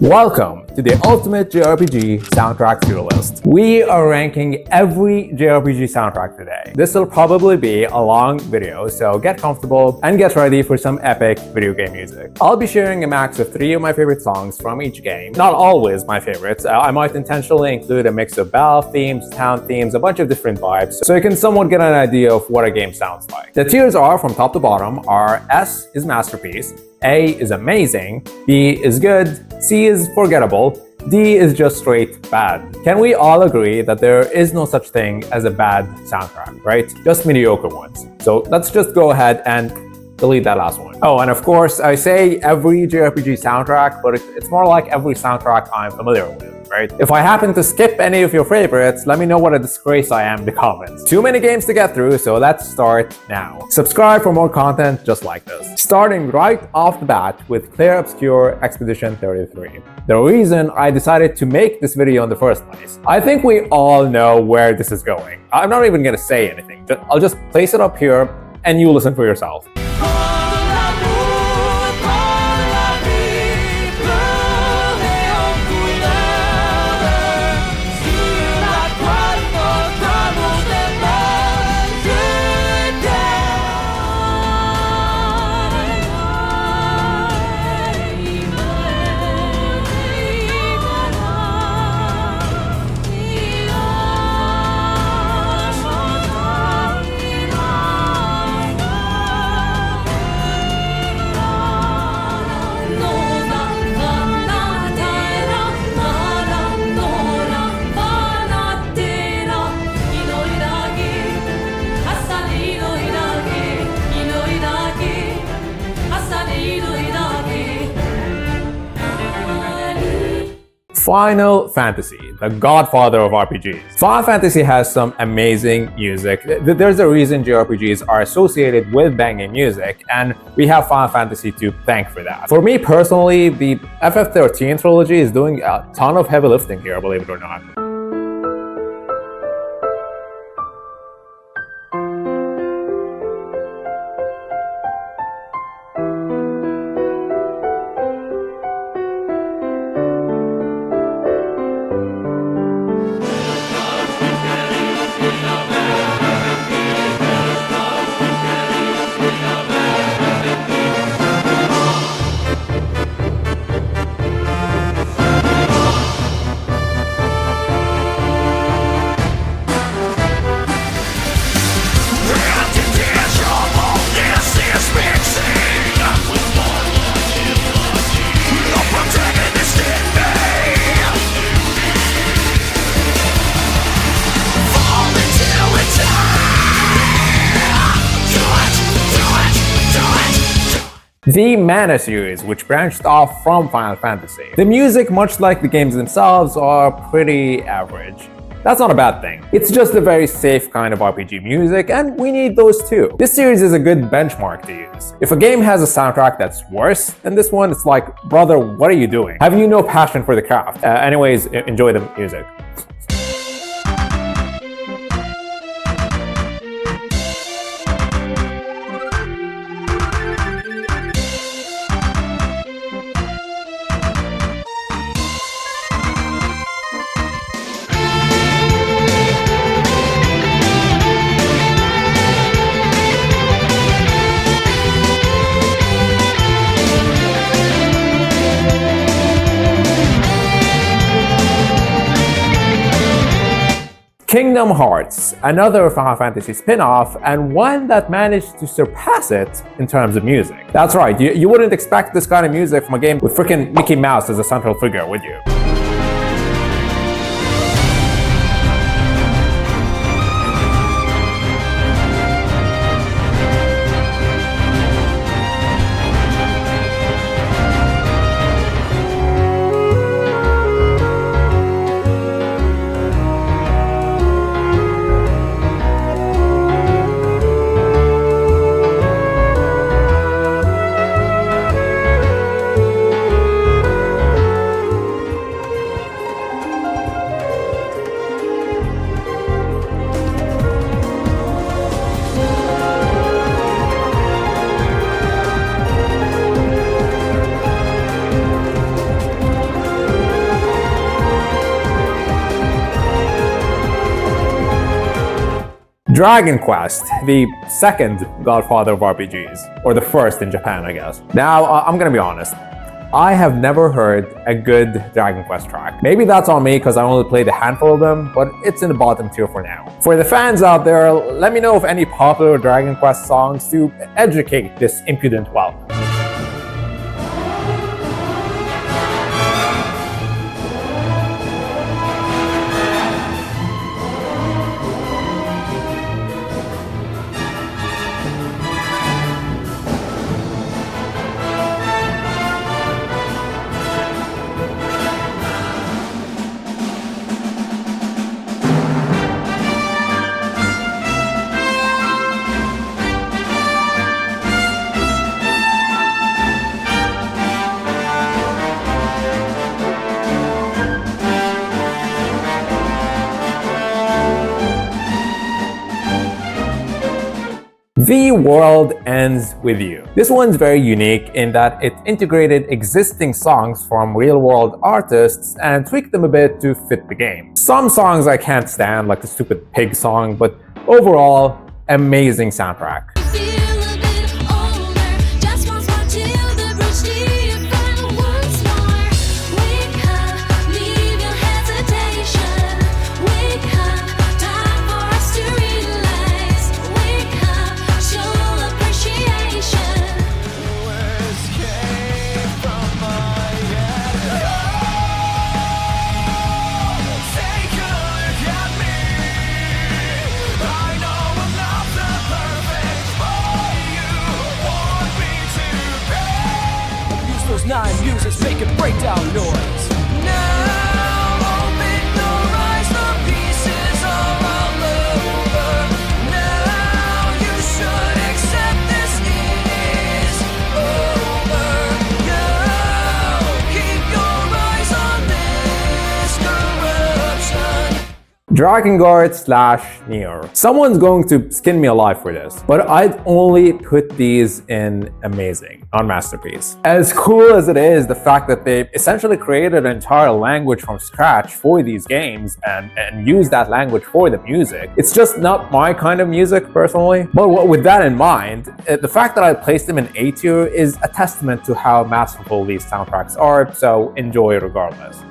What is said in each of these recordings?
Welcome to the Ultimate JRPG Soundtrack Tier List. We are ranking every JRPG soundtrack today. This will probably be a long video, so get comfortable and get ready for some epic video game music. I'll be sharing a max of 3 of my favorite songs from each game. Not always my favorites. I might intentionally include a mix of battle themes, town themes, a bunch of different vibes, so you can somewhat get an idea of what a game sounds like. The tiers are, from top to bottom, are S is Masterpiece, A is Amazing, B is Good, C is Forgettable, D is just straight bad. Can we all agree that there is no such thing as a bad soundtrack, right? Just mediocre ones. So let's just go ahead and delete that last one. Oh, and of course, I say every JRPG soundtrack, but it's more like every soundtrack I'm familiar with, right? If I happen to skip any of your favorites, let me know what a disgrace I am in the comments. Too many games to get through, so let's start now. Subscribe for more content just like this. Starting right off the bat with Clair Obscur Expedition 33. The reason I decided to make this video in the first place. I think we all know where this is going. I'm not even gonna say anything. I'll just place it up here and you listen for yourself. Final Fantasy, the godfather of RPGs. Final Fantasy has some amazing music. There's a reason JRPGs are associated with banging music, and we have Final Fantasy to thank for that. For me personally, the FF13 trilogy is doing a ton of heavy lifting here, believe it or not. The Mana series, which branched off from Final Fantasy. The music, much like the games themselves, are pretty average. That's not a bad thing. It's just a very safe kind of RPG music, and we need those too. This series is a good benchmark to use. If a game has a soundtrack that's worse than this one, it's like, brother, what are you doing? Have you no passion for the craft? Anyways, enjoy the music. Kingdom Hearts, another Final Fantasy spin-off, and one that managed to surpass it in terms of music. That's right, you wouldn't expect this kind of music from a game with freaking Mickey Mouse as a central figure, would you? Dragon Quest, the second godfather of RPGs, or the first in Japan, I guess. Now, I'm gonna be honest. I have never heard a good Dragon Quest track. Maybe that's on me because I only played a handful of them, but it's in the bottom tier for now. For the fans out there, let me know of any popular Dragon Quest songs to educate this impudent whelp. The World Ends With You. This one's very unique in that it integrated existing songs from real-world artists and tweaked them a bit to fit the game. Some songs I can't stand, like the stupid pig song, but overall, amazing soundtrack. Nine users making breakdown noise. Now open your eyes, the pieces are all over. Now you should accept this is over. Now keep your eyes on this corruption. Drakengard / Nier. Someone's going to skin me alive for this, but I'd only put these in amazing, not masterpiece. As cool as it is, the fact that they essentially created an entire language from scratch for these games and used that language for the music, it's just not my kind of music personally. But with that in mind, the fact that I placed them in A tier is a testament to how masterful these soundtracks are, so enjoy regardless.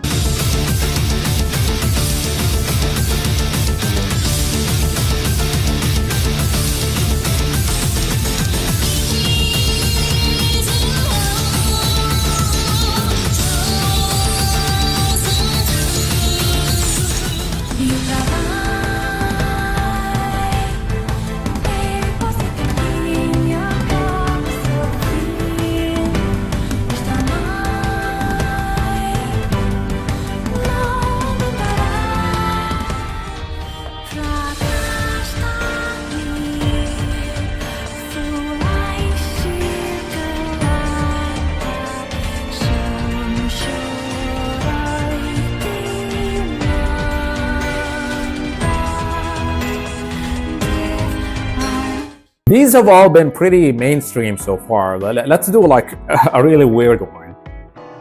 These have all been pretty mainstream so far. Let's do like a really weird one.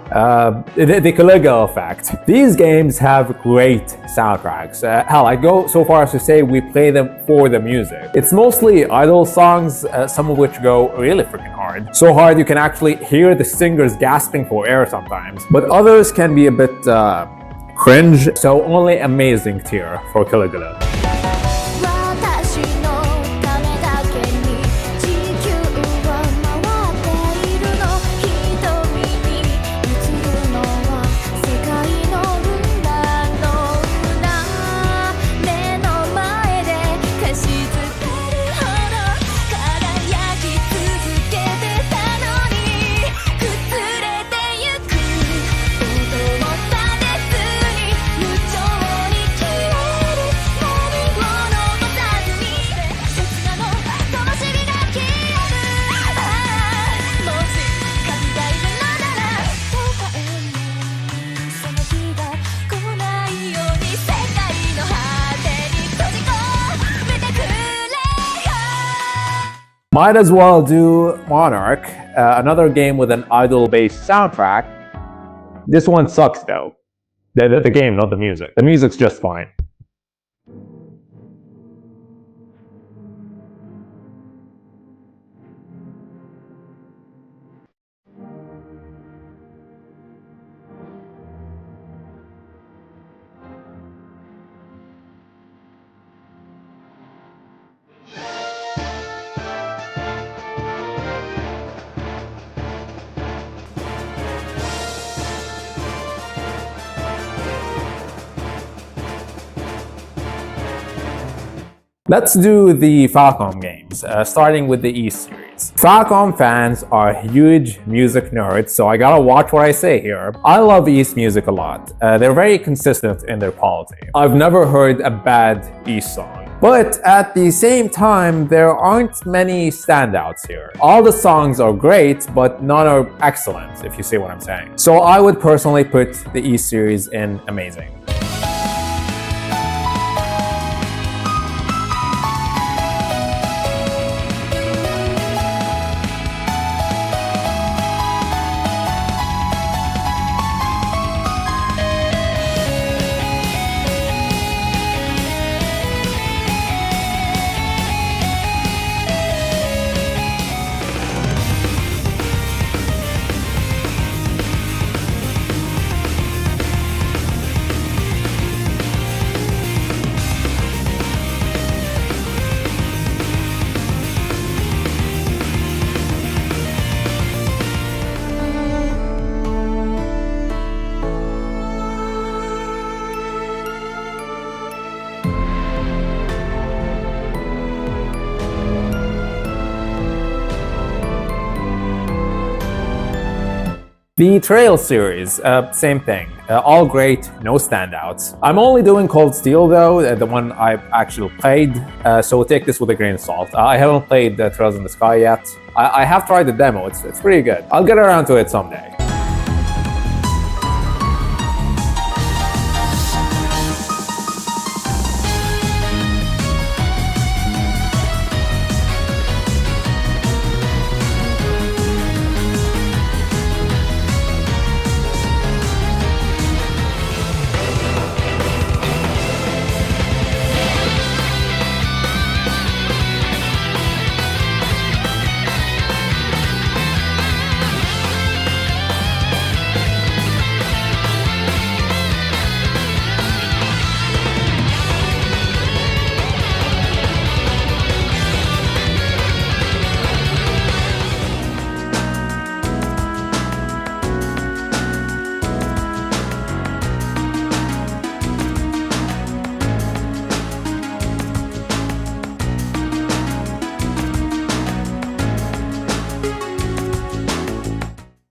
The Caligula Effect. These games have great soundtracks. Hell, I go so far as to say we play them for the music. It's mostly idle songs, some of which go really freaking hard. So hard you can actually hear the singers gasping for air sometimes. But others can be a bit cringe, so only amazing tier for Caligula. Might as well do Monarch, another game with an idle-based soundtrack. This one sucks though. The game, not the music. The music's just fine. Let's do the Falcom games, starting with the East series. Falcom fans are huge music nerds, so I gotta watch what I say here. I love East music a lot. They're very consistent in their quality. I've never heard a bad East song. But at the same time, there aren't many standouts here. All the songs are great, but none are excellent, if you see what I'm saying. So I would personally put the East series in amazing. The Trail series, same thing. All great, no standouts. I'm only doing Cold Steel though, the one I've actually played, so take this with a grain of salt. I haven't played Trails in the Sky yet. I have tried the demo, it's pretty good. I'll get around to it someday.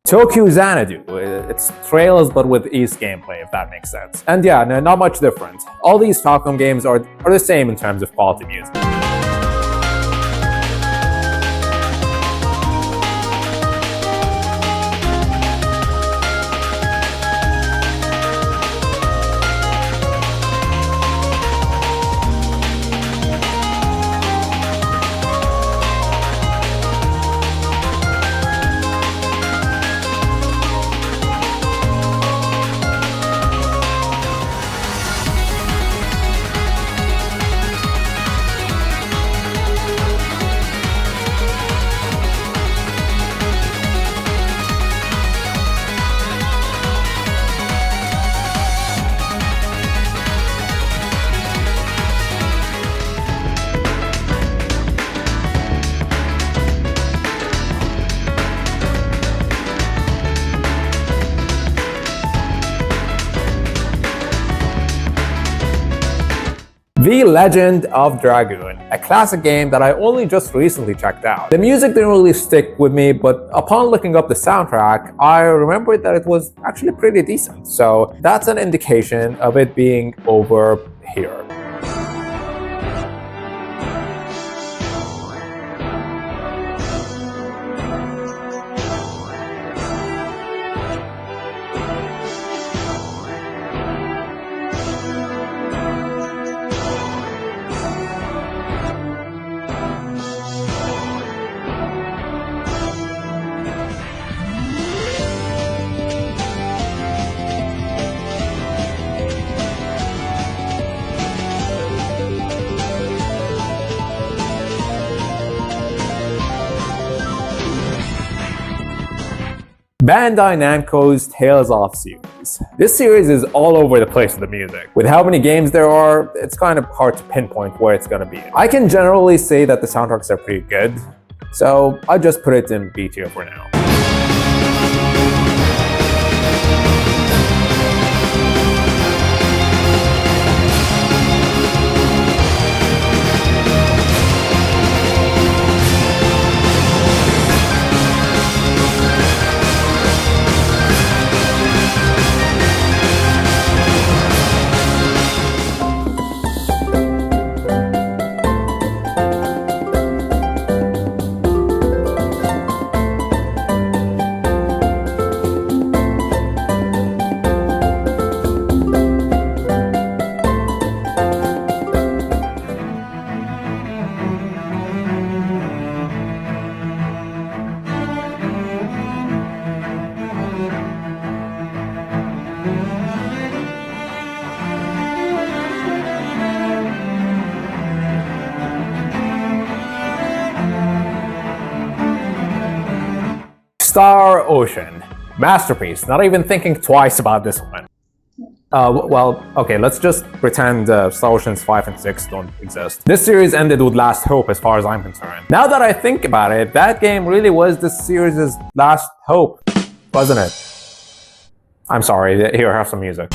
Tokyo Xanadu. It's Trails but with East gameplay, if that makes sense. And yeah, no, not much different. All these Falcom games are the same in terms of quality music. The Legend of Dragoon, a classic game that I only just recently checked out. The music didn't really stick with me, but upon looking up the soundtrack, I remembered that it was actually pretty decent. So that's an indication of it being over here. Bandai Namco's Tales of series. This series is all over the place with the music. With how many games there are, it's kind of hard to pinpoint where it's gonna be. I can generally say that the soundtracks are pretty good, so I'll just put it in B tier for now. Star Ocean. Masterpiece. Not even thinking twice about this one. Well, okay, let's just pretend Star Oceans 5 and 6 don't exist. This series ended with Last Hope as far as I'm concerned. Now that I think about it, that game really was this series' last hope, wasn't it? I'm sorry, here, have some music.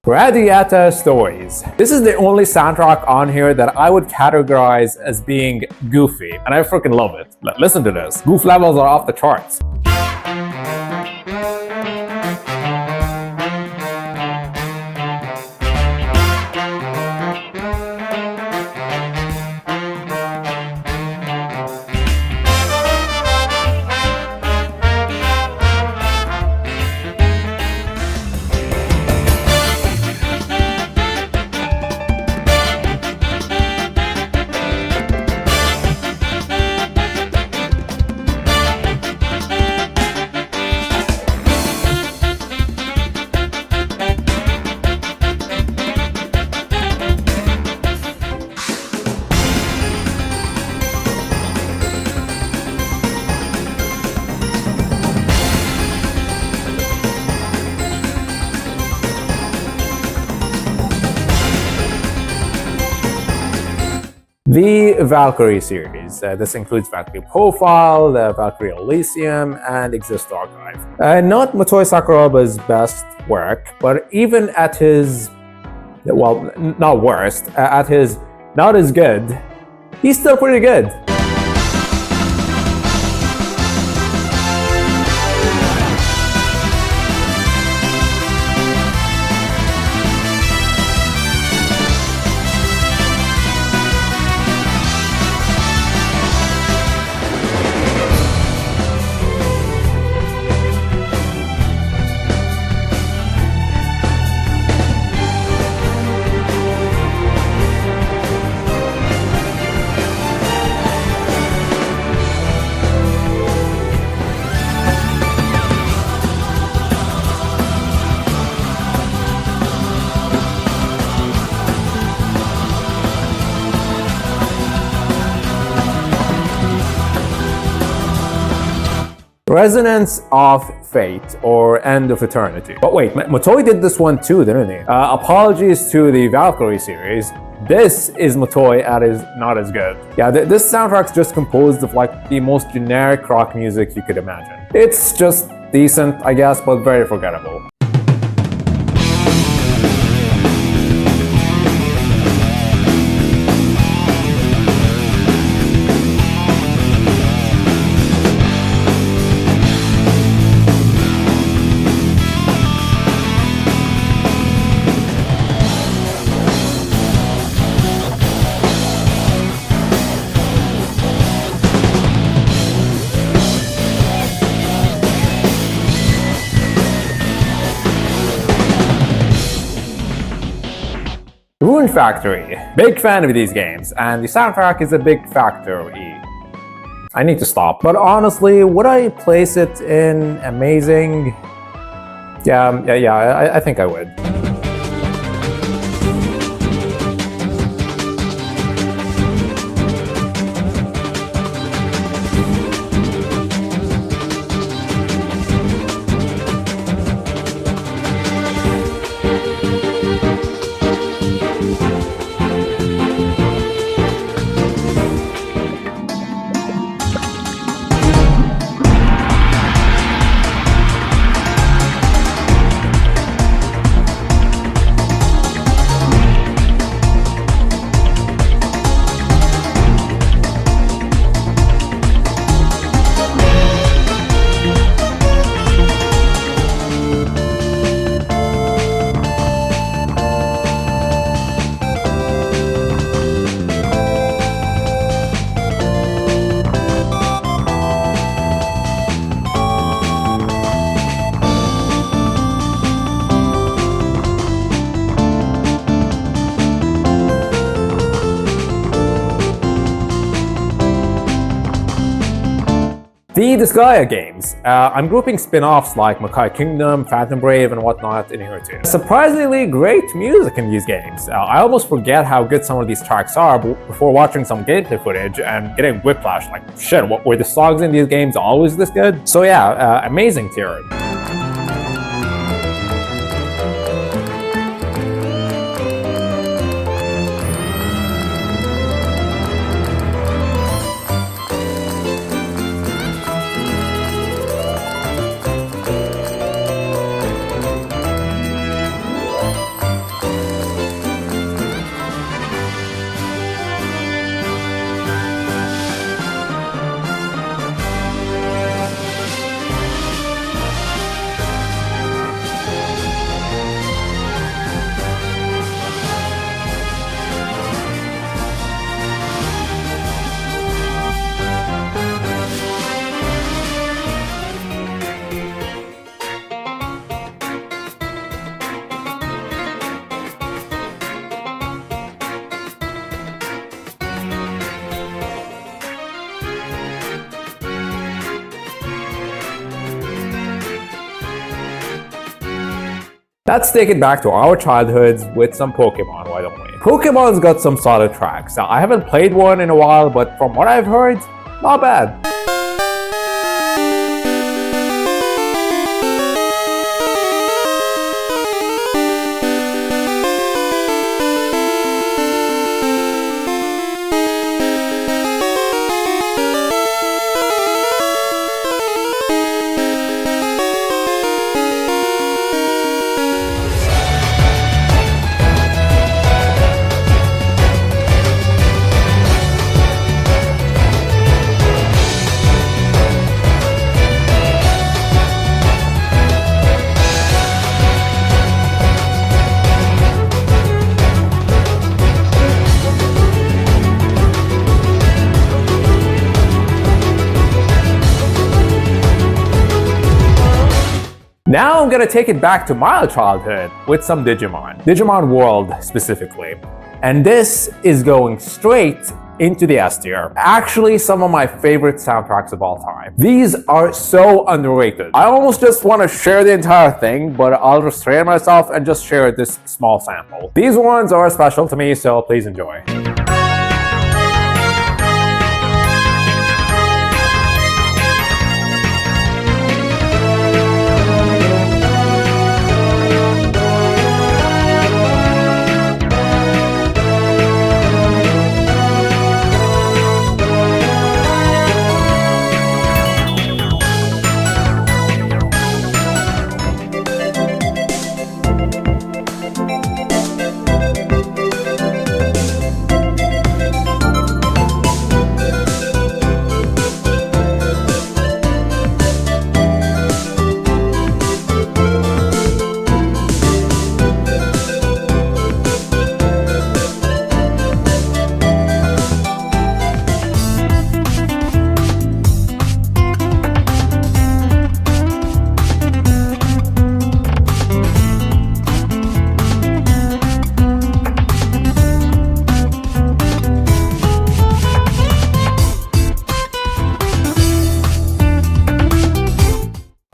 Radiata Stories. This is the only soundtrack on here that I would categorize as being goofy, and I freaking love it. Listen to this. Goof levels are off the charts. The Valkyrie series. This includes Valkyrie Profile, the Valkyrie Coliseum, and Exist Archive. Not Motoi Sakuraba's best work, but even at his, well, not worst, at his not as good, he's still pretty good. Resonance of Fate, or End of Eternity. But wait, Motoi did this one too, didn't he? Apologies to the Valkyrie series. This is Motoi at his not as good. Yeah, this soundtrack's just composed of like the most generic rock music you could imagine. It's just decent, I guess, but very forgettable. Rune Factory. Big fan of these games, and the soundtrack is a big factor. I need to stop. But honestly, would I place it in amazing? Yeah, I think I would. The Disgaea games. I'm grouping spin-offs like Makai Kingdom, Phantom Brave, and whatnot in here too. Surprisingly great music in these games. I almost forget how good some of these tracks are before watching some gameplay footage and getting whiplash like, shit, what were the songs in these games always this good? So yeah, amazing tier. Let's take it back to our childhoods with some Pokemon, why don't we? Pokemon's got some solid tracks. Now, I haven't played one in a while, but from what I've heard, not bad. Now I'm gonna take it back to my childhood with some Digimon. Digimon World specifically. And this is going straight into the S tier. Actually, some of my favorite soundtracks of all time. These are so underrated. I almost just want to share the entire thing, but I'll restrain myself and just share this small sample. These ones are special to me, so please enjoy.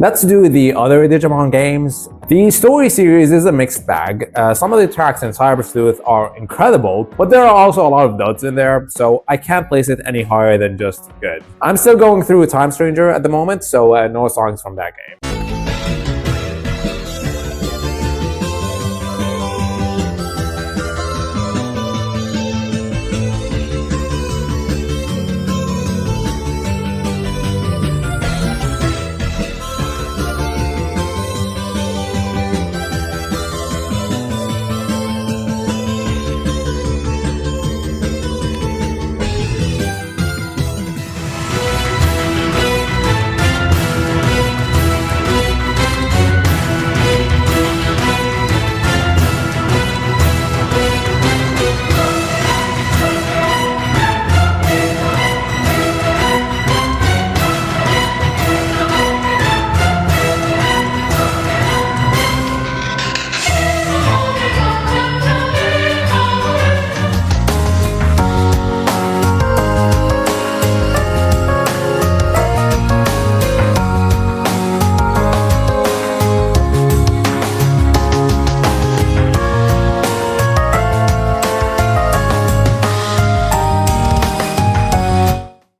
Let's do the other Digimon games. The story series is a mixed bag. Some of the tracks in Cyber Sleuth are incredible, but there are also a lot of duds in there, so I can't place it any higher than just good. I'm still going through Time Stranger at the moment, so no songs from that game.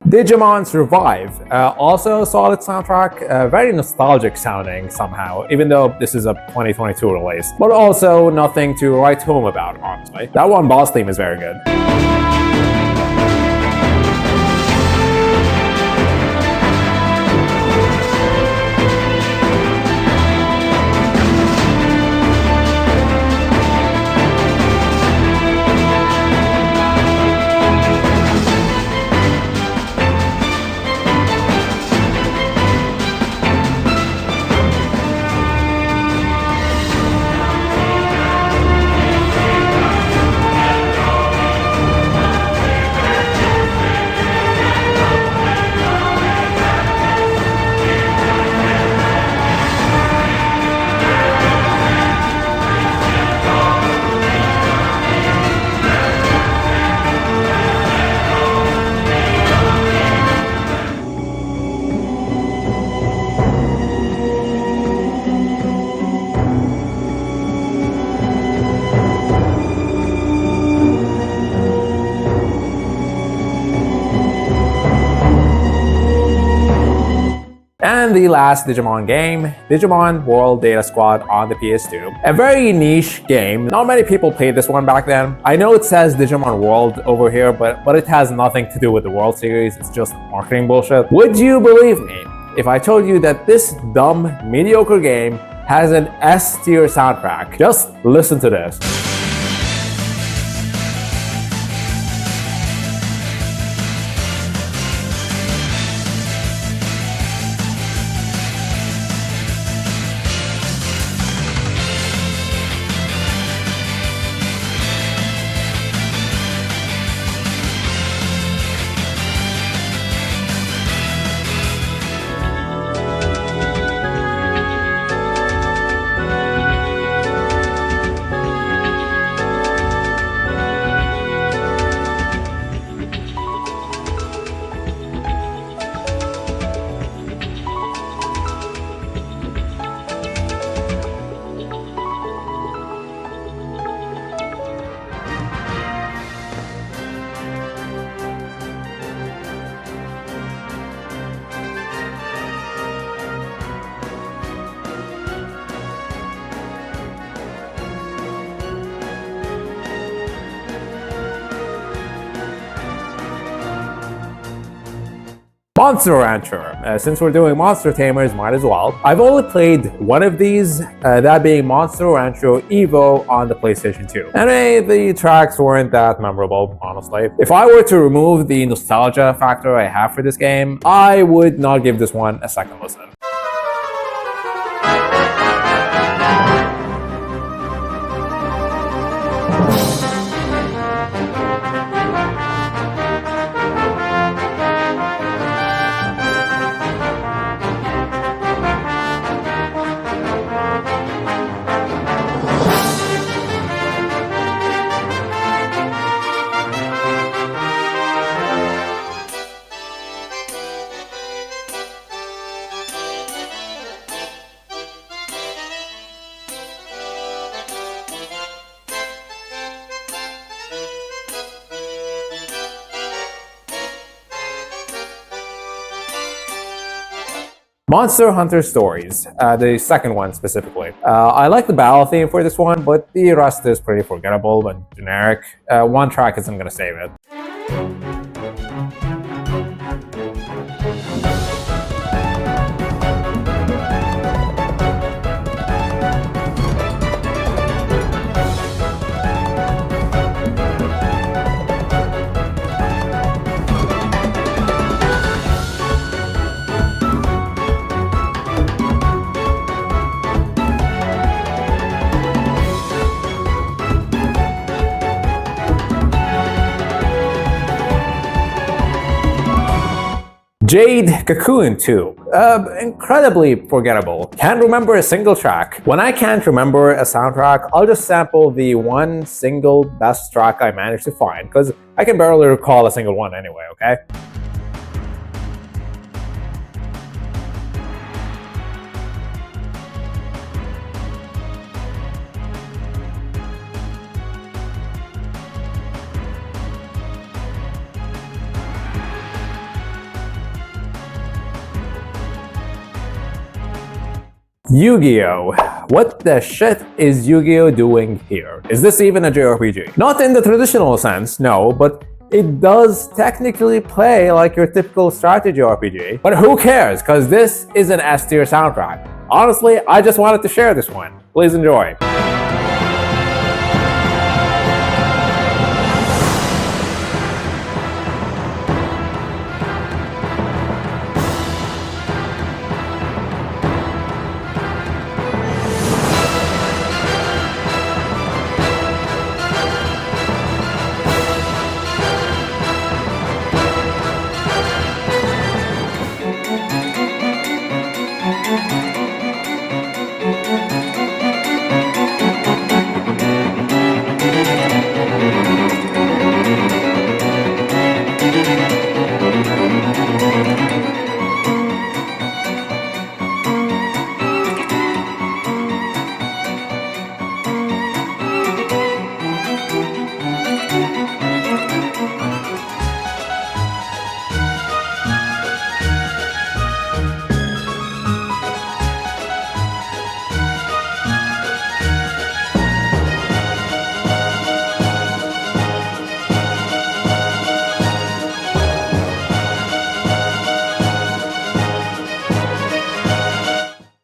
Digimon Survive, also a solid soundtrack, very nostalgic sounding somehow, even though this is a 2022 release, but also nothing to write home about, honestly. That one boss theme is very good. And the last Digimon game, Digimon World Data Squad on the PS2. A very niche game. Not many people played this one back then. I know it says Digimon World over here, but it has nothing to do with the World series. It's just marketing bullshit. Would you believe me if I told you that this dumb, mediocre game has an S-tier soundtrack? Just listen to this. Monster Rancher. Since we're doing Monster Tamers, might as well. I've only played one of these, that being Monster Rancher Evo on the PlayStation 2. And the tracks weren't that memorable, honestly. If I were to remove the nostalgia factor I have for this game, I would not give this one a second listen. Monster Hunter Stories, the second one specifically. I like the battle theme for this one, but the rest is pretty forgettable and generic. One track isn't gonna save it. Jade Cacoon 2. Incredibly forgettable. Can't remember a single track. When I can't remember a soundtrack, I'll just sample the one single best track I managed to find, because I can barely recall a single one anyway, okay? Yu-Gi-Oh! What the shit is Yu-Gi-Oh! Doing here? Is this even a JRPG? Not in the traditional sense, no, but it does technically play like your typical strategy RPG. But who cares, because this is an S tier soundtrack. Honestly, I just wanted to share this one. Please enjoy.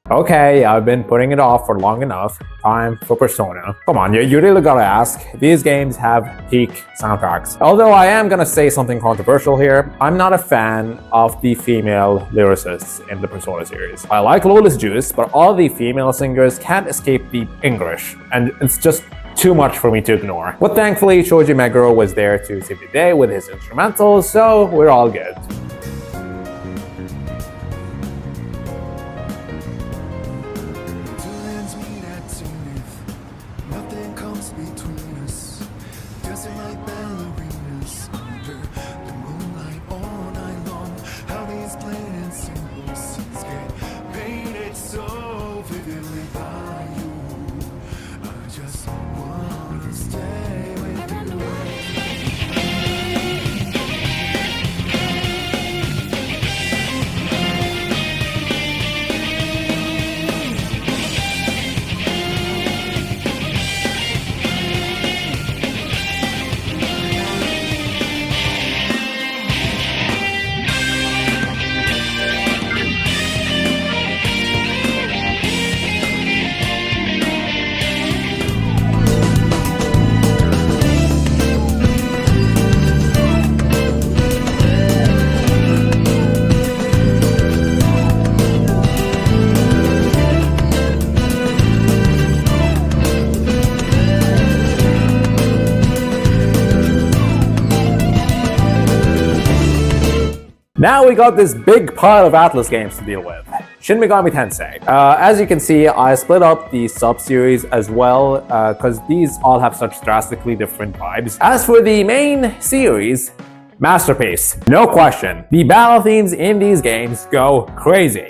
Okay, I've been putting it off for long enough. Time for Persona. Come on, you really gotta ask. These games have peak soundtracks. Although I am gonna say something controversial here, I'm not a fan of the female lyricists in the Persona series. I like Lola's Juice, but all the female singers can't escape the English, and it's just too much for me to ignore. But thankfully, Shoji Meguro was there to save the day with his instrumentals, so we're all good. Now we got this big pile of Atlas games to deal with. Shin Megami Tensei. As you can see, I split up the sub-series as well, because these all have such drastically different vibes. As for the main series, masterpiece, no question. The battle themes in these games go crazy.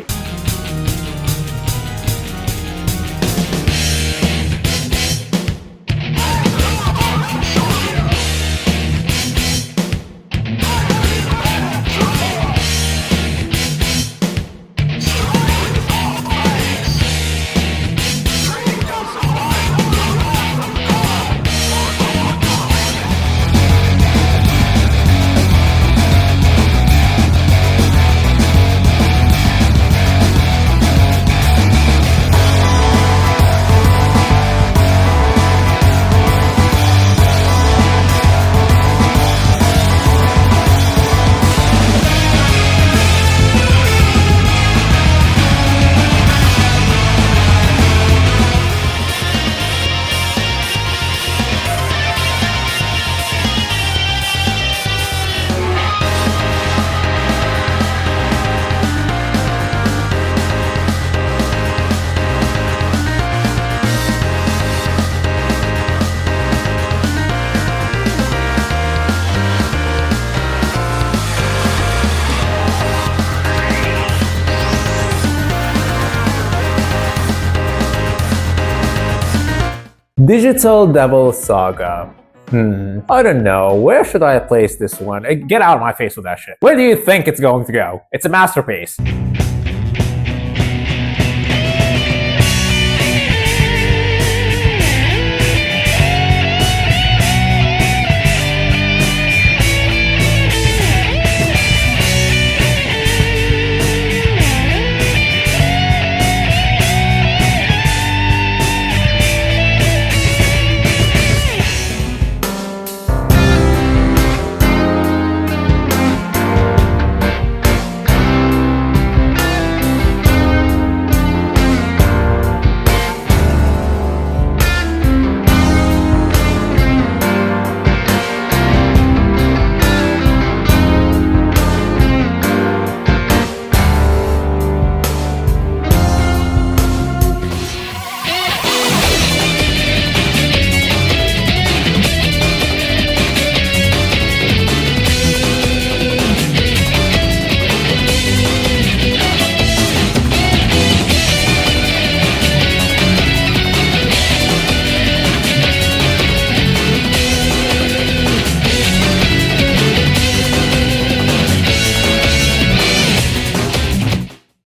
Digital Devil Saga. I don't know. Where should I place this one? Get out of my face with that shit. Where do you think it's going to go? It's a masterpiece.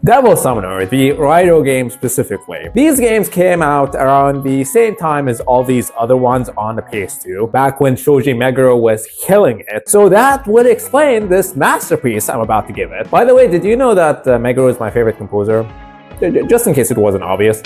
Devil Summoner, the Raidou game specifically. These games came out around the same time as all these other ones on the PS2, back when Shoji Meguro was killing it. So that would explain this masterpiece I'm about to give it. By the way, did you know that Meguro is my favorite composer? Just in case it wasn't obvious.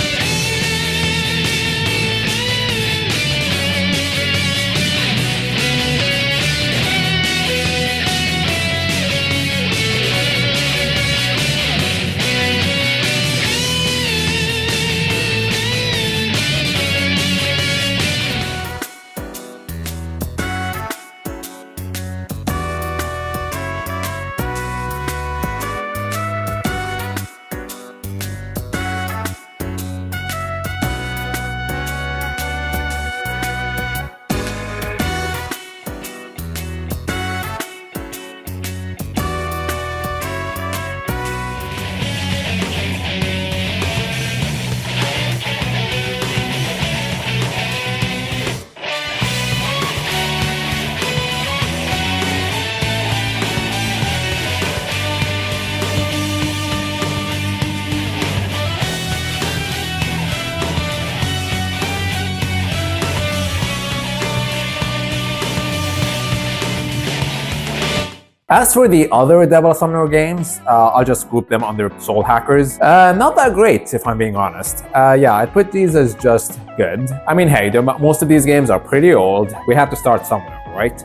As for the other Devil Summoner games, I'll just group them under Soul Hackers. Not that great, if I'm being honest. Yeah, I'd put these as just good. I mean, hey, most of these games are pretty old. We have to start somewhere, right?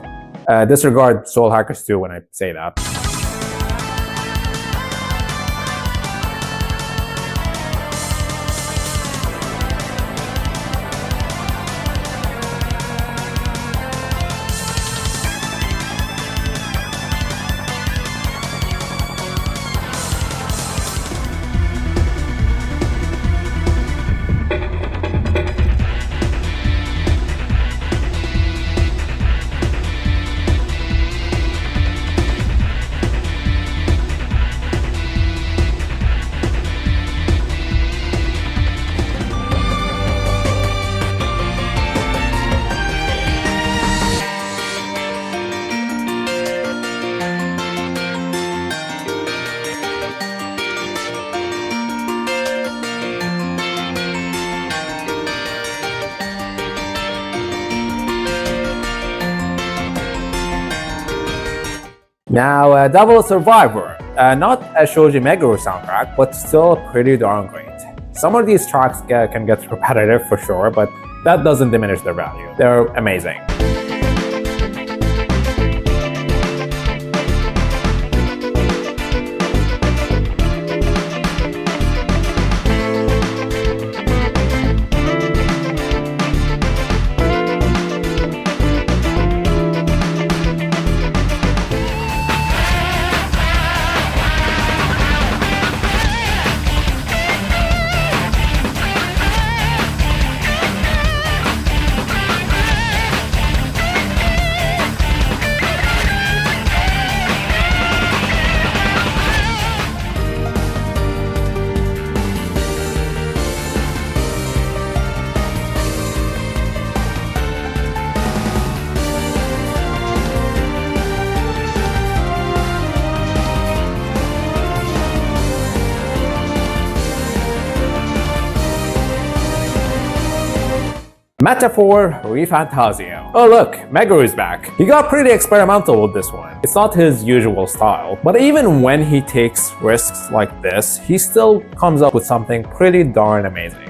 Disregard Soul Hackers 2 when I say that. Now, Double Survivor, not a Shoji Meguro soundtrack, but still pretty darn great. Some of these tracks can get repetitive for sure, but that doesn't diminish their value. They're amazing. Metaphor Refantazio. Oh look, Meguro is back. He got pretty experimental with this one. It's not his usual style, but even when he takes risks like this, he still comes up with something pretty darn amazing.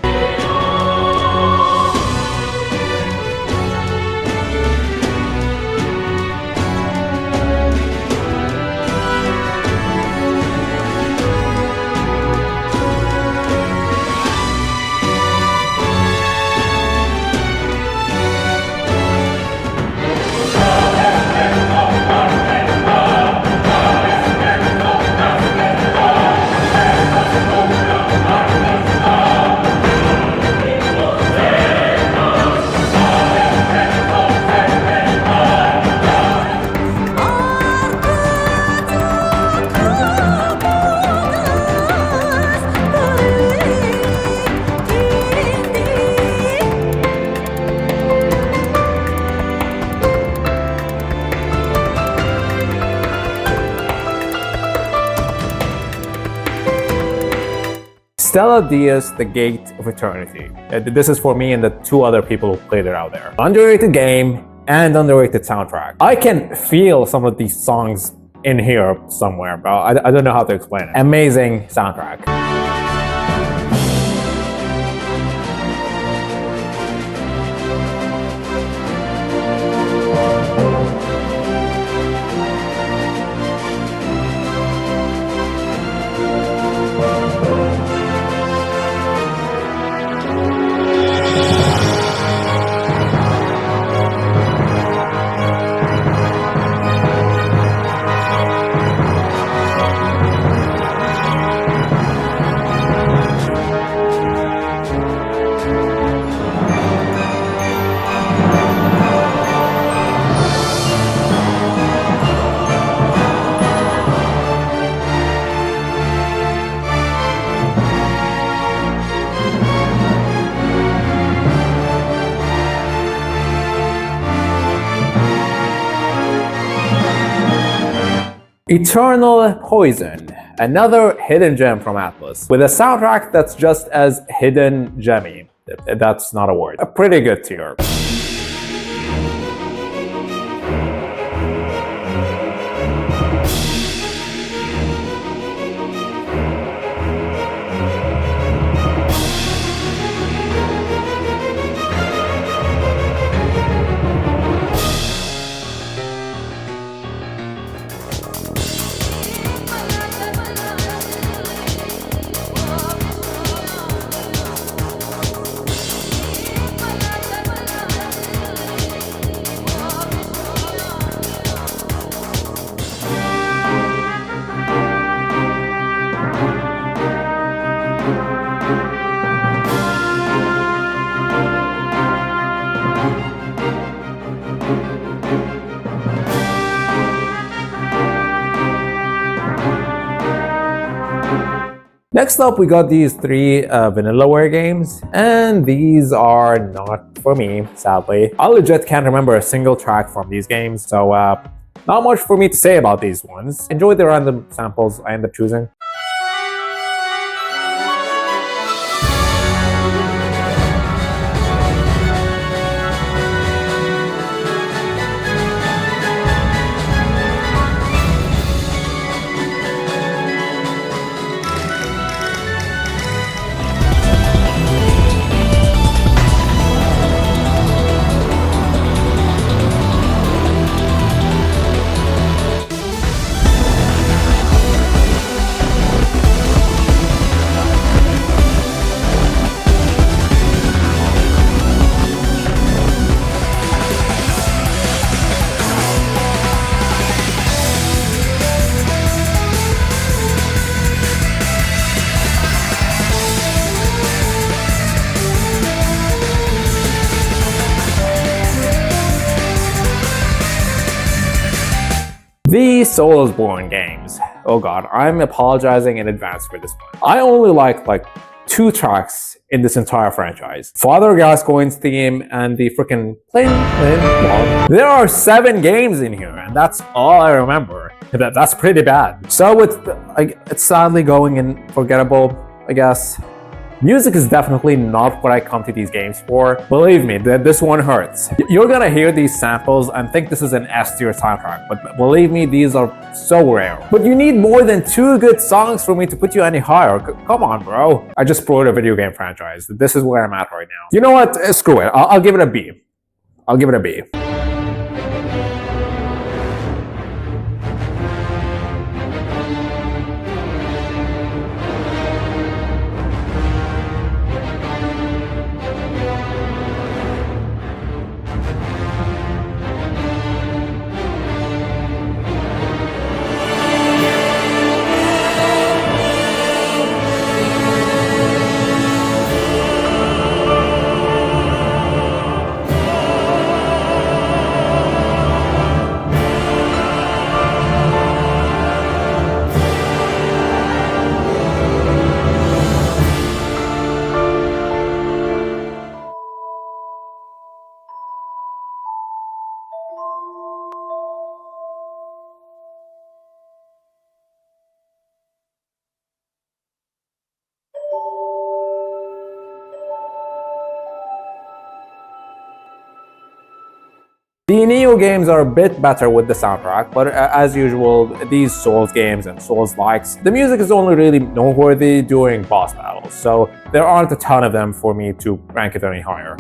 Stella, Deus, The Gate of Eternity. This is for me and the 2 other people who played it out there. Underrated game and underrated soundtrack. I can feel some of these songs in here somewhere, but I don't know how to explain it. Amazing soundtrack. Eternal Poison, another hidden gem from Atlus, with a soundtrack that's just as hidden gemmy. That's not a word. A pretty good tier. Next up, we got these 3 Vanillaware games, and these are not for me, sadly. I legit can't remember a single track from these games, so not much for me to say about these ones. Enjoy the random samples I end up choosing. The Soulsborne Games. Oh god, I'm apologizing in advance for this one. I only like 2 tracks in this entire franchise. Father Gascoigne's theme and the freaking plin. There are 7 games in here, and that's all I remember. That's pretty bad. So it's sadly going in forgettable, I guess. Music is definitely not what I come to these games for. Believe me, this one hurts. You're gonna hear these samples and think this is an S-tier soundtrack, but believe me, these are so rare. But you need more than 2 good songs for me to put you any higher. Come on, bro. I just broke a video game franchise. This is where I'm at right now. You know what? Screw it. I'll give it a B. I'll give it a B. The Nioh games are a bit better with the soundtrack, but as usual, these Souls games and Souls-likes, the music is only really noteworthy during boss battles, so there aren't a ton of them for me to rank it any higher.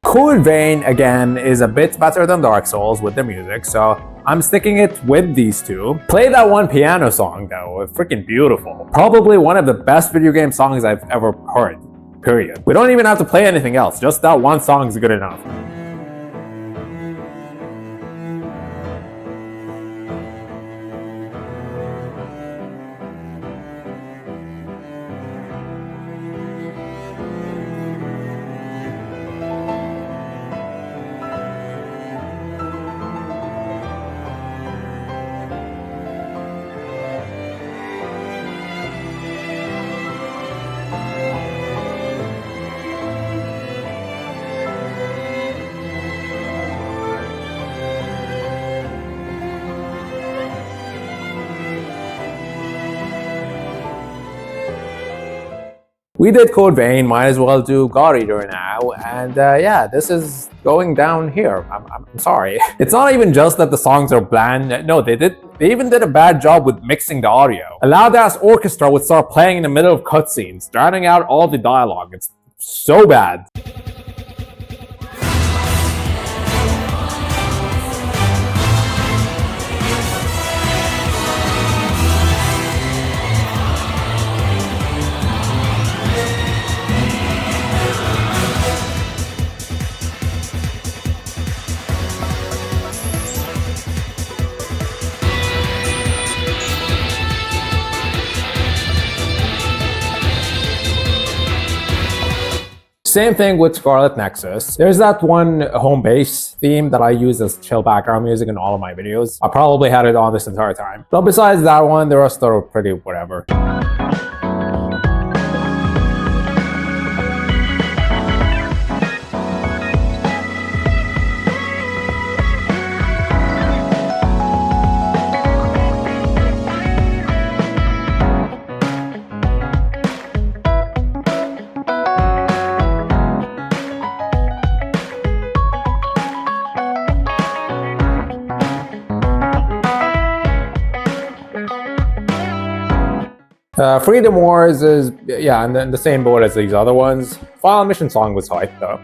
Code Vein, again, is a bit better than Dark Souls with the music, so I'm sticking it with these two. Play that one piano song though, it's freaking beautiful. Probably one of the best video game songs I've ever heard, period. We don't even have to play anything else, just that one song is good enough. We did Code Vein, might as well do God Eater now, and yeah, this is going down here. I'm sorry. It's not even just that the songs are bland. No, they even did a bad job with mixing the audio. A loud-ass orchestra would start playing in the middle of cutscenes, drowning out all the dialogue. It's so bad. Same thing with Scarlet Nexus. There's that one home base theme that I use as chill background music in all of my videos. I probably had it on this entire time. But besides that one, the rest are pretty whatever. Freedom Wars is, yeah, in the same boat as these other ones. Final Mission song was hype though.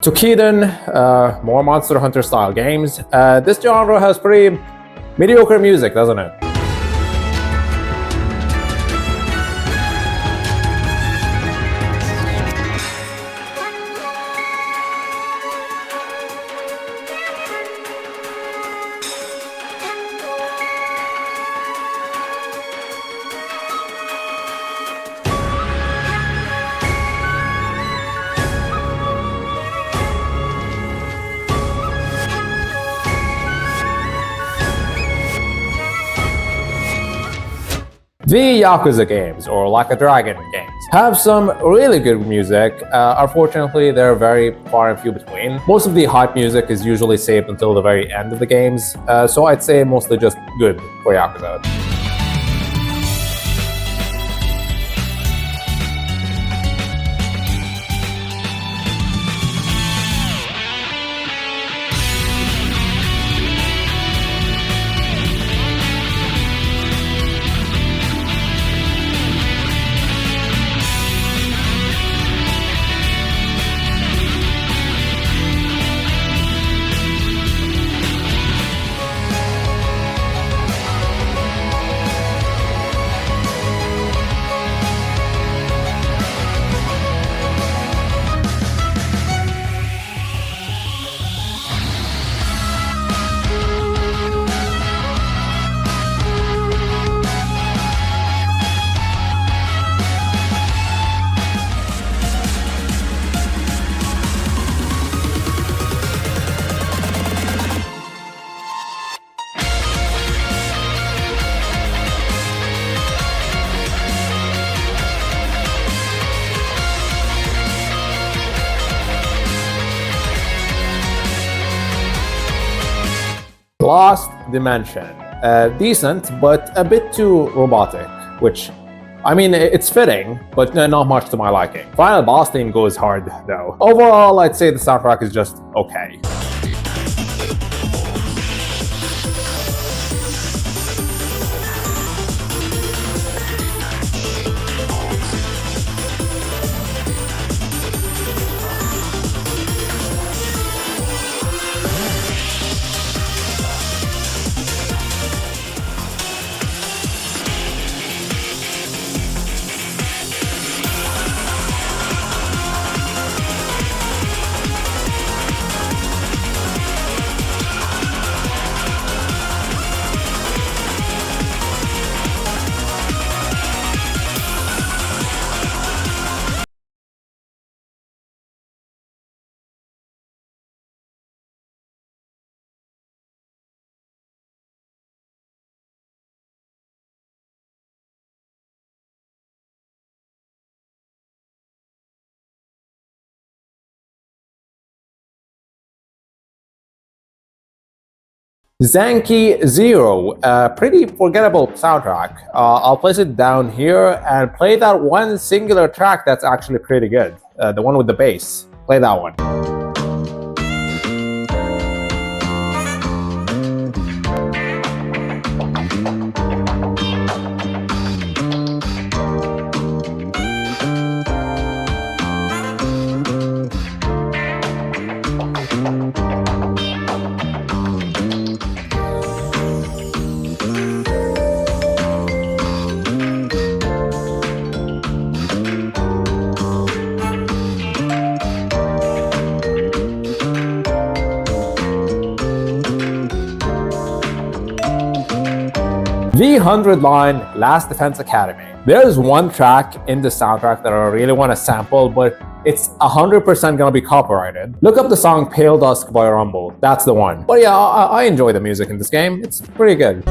Toukiden, more Monster Hunter style games. This genre has pretty mediocre music, doesn't it? The Yakuza games, or Like a Dragon games. have some really good music. Unfortunately, they're very far and few between. Most of the hype music is usually saved until the very end of the games, so I'd say mostly just good for Yakuza. Lost Dimension. Decent, but a bit too robotic, which, I mean, it's fitting, but not much to my liking. Final boss theme goes hard, though. Overall, I'd say the soundtrack is just okay. Zanki Zero, pretty forgettable soundtrack. I'll place it down here and play that one singular track that's actually pretty good. The one with the bass. Play that one. The 100 line Last Defense Academy. There's one track in the soundtrack that I really want to sample, but it's 100% gonna be copyrighted. Look up the song Pale Dusk by Rumble. That's the one. But yeah, I enjoy the music in this game. It's pretty good.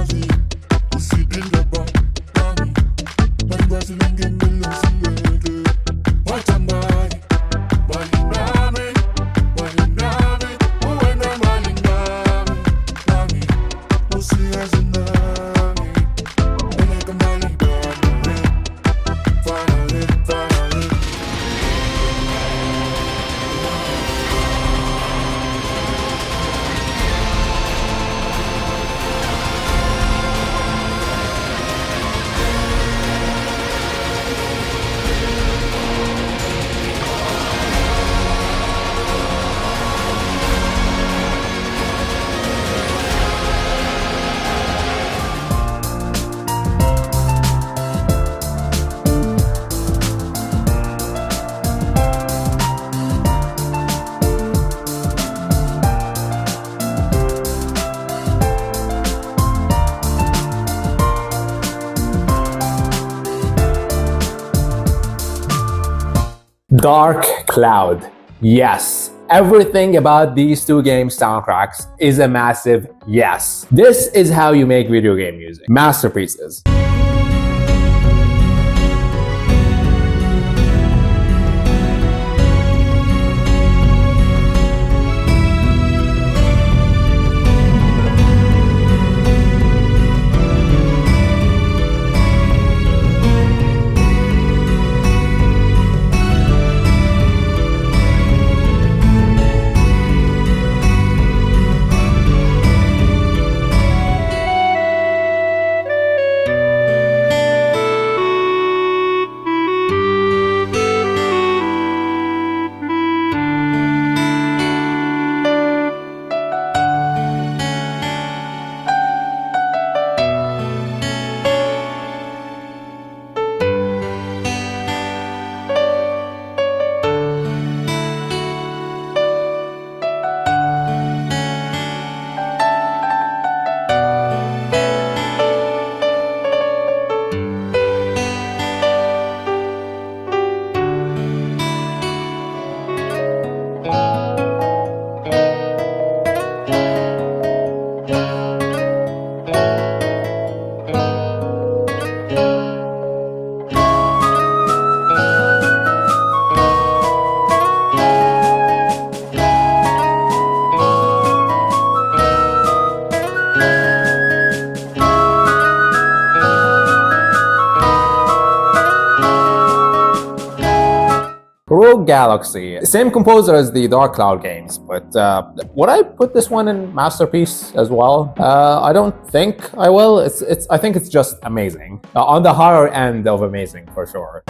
Dark Cloud. Yes. Everything about these two game soundtracks is a massive yes. This is how you make video game music. Masterpieces. Galaxy, same composer as the Dark Cloud games, but would I put this one in Masterpiece as well? I don't think I will. I think it's just amazing. On the higher end of amazing, for sure.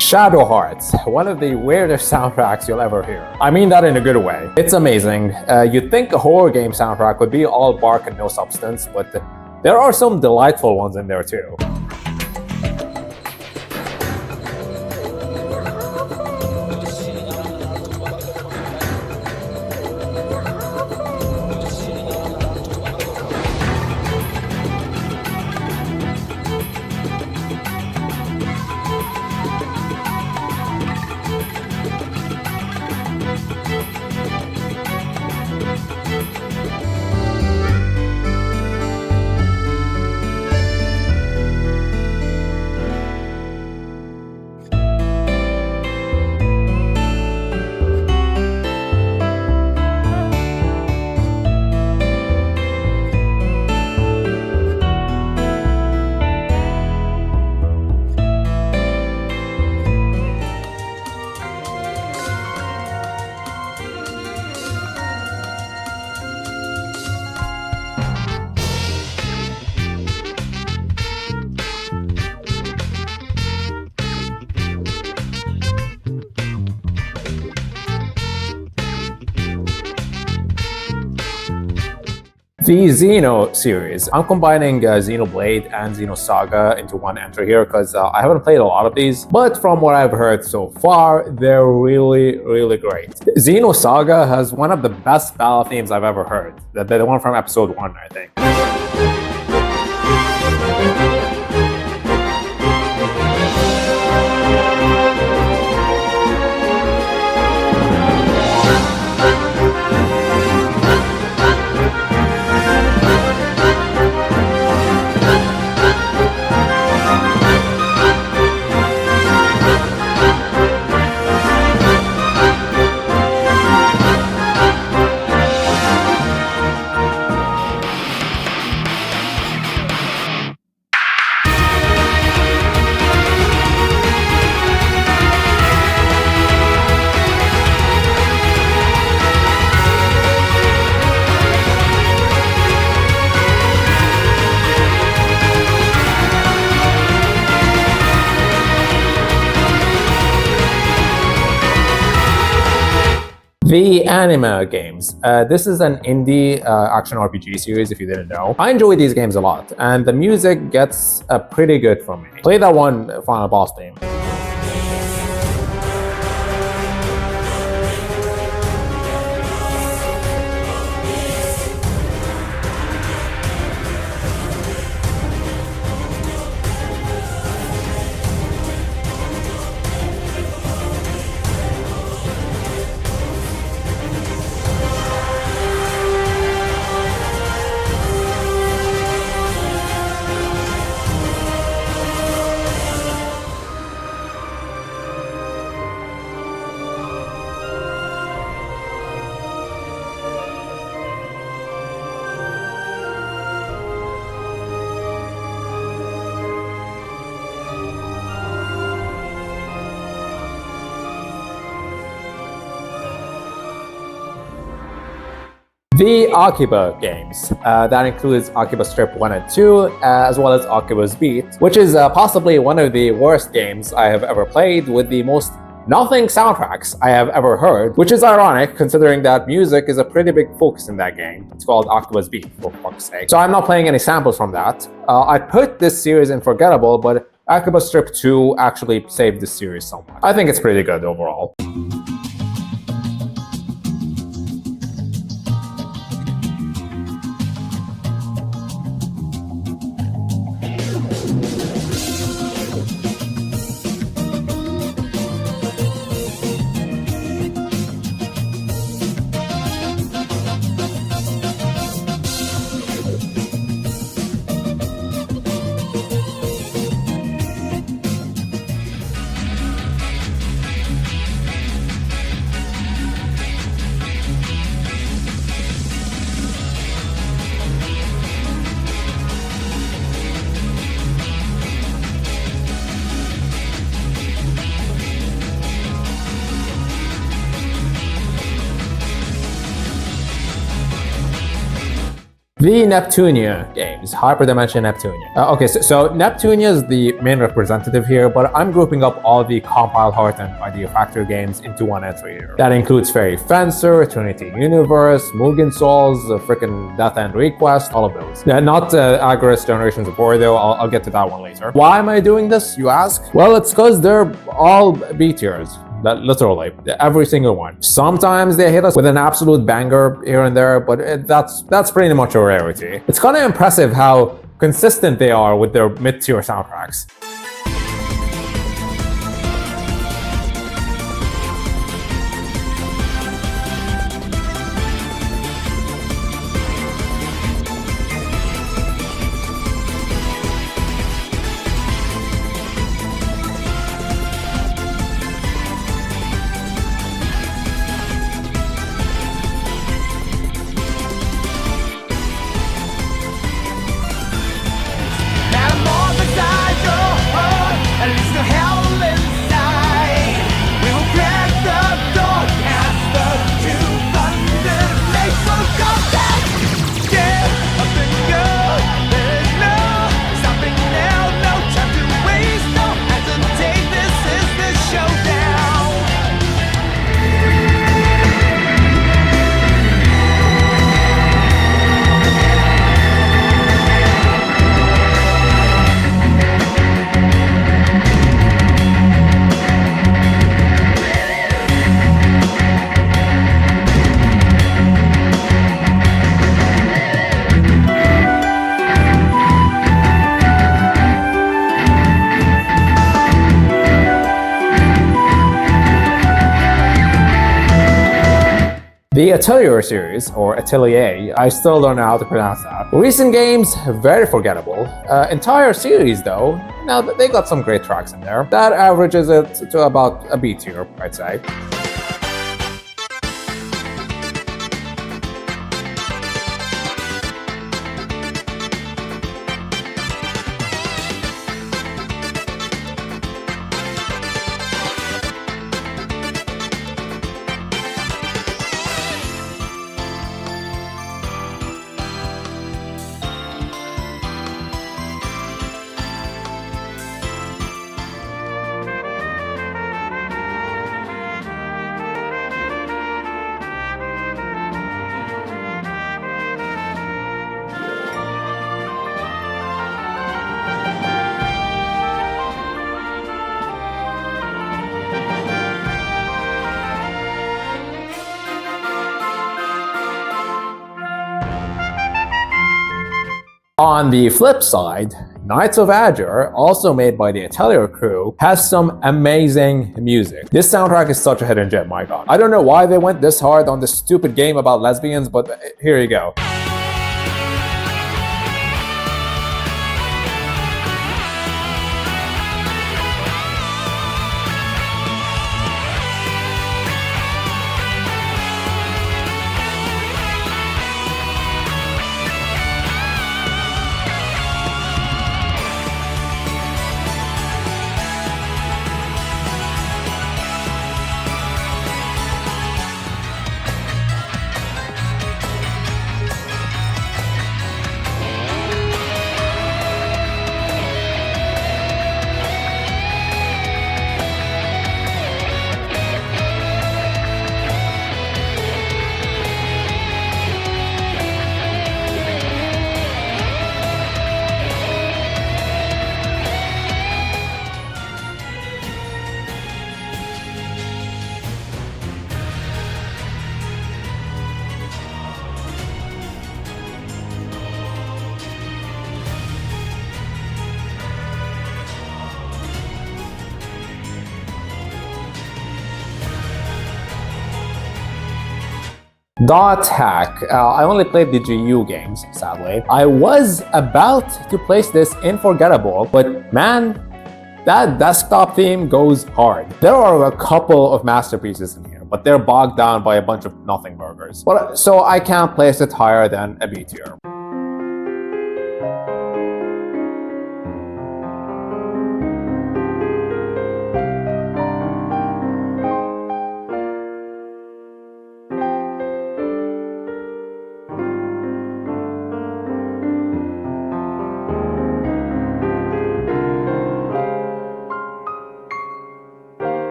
Shadow Hearts, one of the weirdest soundtracks you'll ever hear. I mean that in a good way. It's amazing. You'd think a horror game soundtrack would be all bark and no substance, but there are some delightful ones in there too. The Xeno series. I'm combining Xenoblade and Xenosaga into one entry here because I haven't played a lot of these, but from what I've heard so far, they're really, really great. Xenosaga has one of the best battle themes I've ever heard. The one from episode 1, I think. The Anima Games. This is an indie action RPG series, if you didn't know. I enjoy these games a lot, and the music gets pretty good from me. Play that one final boss theme. The Akiba games. That includes Akiba Strip 1 and 2, as well as Akiba's Beat, which is possibly one of the worst games I have ever played, with the most nothing soundtracks I have ever heard, which is ironic considering that music is a pretty big focus in that game. It's called Akiba's Beat, for fuck's sake. So I'm not playing any samples from that. I put this series in Forgettable, but Akiba Strip 2 actually saved this series somewhat. I think it's pretty good overall. The Neptunia games, Hyperdimension Neptunia. So Neptunia is the main representative here, but I'm grouping up all the Compile Heart and Idea Factory games into one entry here. That includes Fairy Fencer, Trinity Universe, Mugen Souls, frickin' Death End Request, all of those. Not Agorist Generations of War though, I'll get to that one later. Why am I doing this, you ask? Well, it's because they're all B tiers. That literally, every single one. Sometimes they hit us with an absolute banger here and there, but that's pretty much a rarity. It's kind of impressive how consistent they are with their mid-tier soundtracks. The Atelier series, or Atelier, I still don't know how to pronounce that. Recent games, very forgettable. Entire series though, now they got some great tracks in there. That averages it to about a B tier, I'd say. On the flip side, Knights of Azure, also made by the Atelier crew, has some amazing music. This soundtrack is such a hidden gem, my god. I don't know why they went this hard on this stupid game about lesbians, but here you go. Dot Hack. I only played the GU games, sadly. I was about to place this in Forgettable, but man, that desktop theme goes hard. There are a couple of masterpieces in here, but they're bogged down by a bunch of nothing burgers. So I can't place it higher than a B tier.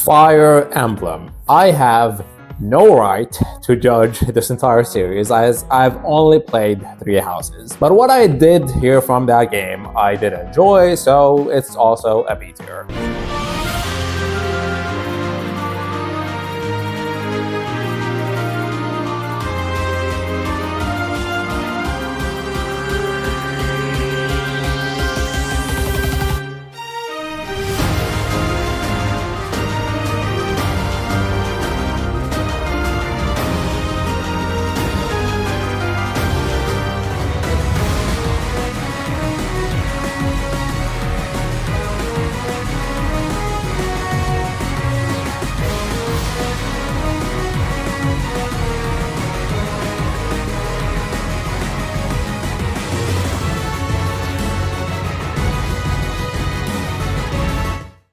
Fire Emblem. I have no right to judge this entire series as I've only played 3 houses. But what I did hear from that game, I did enjoy, so it's also a B tier.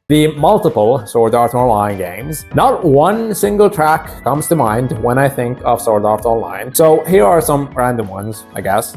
The multiple Sword Art Online games. Not one single track comes to mind when I think of Sword Art Online, so here are some random ones, I guess.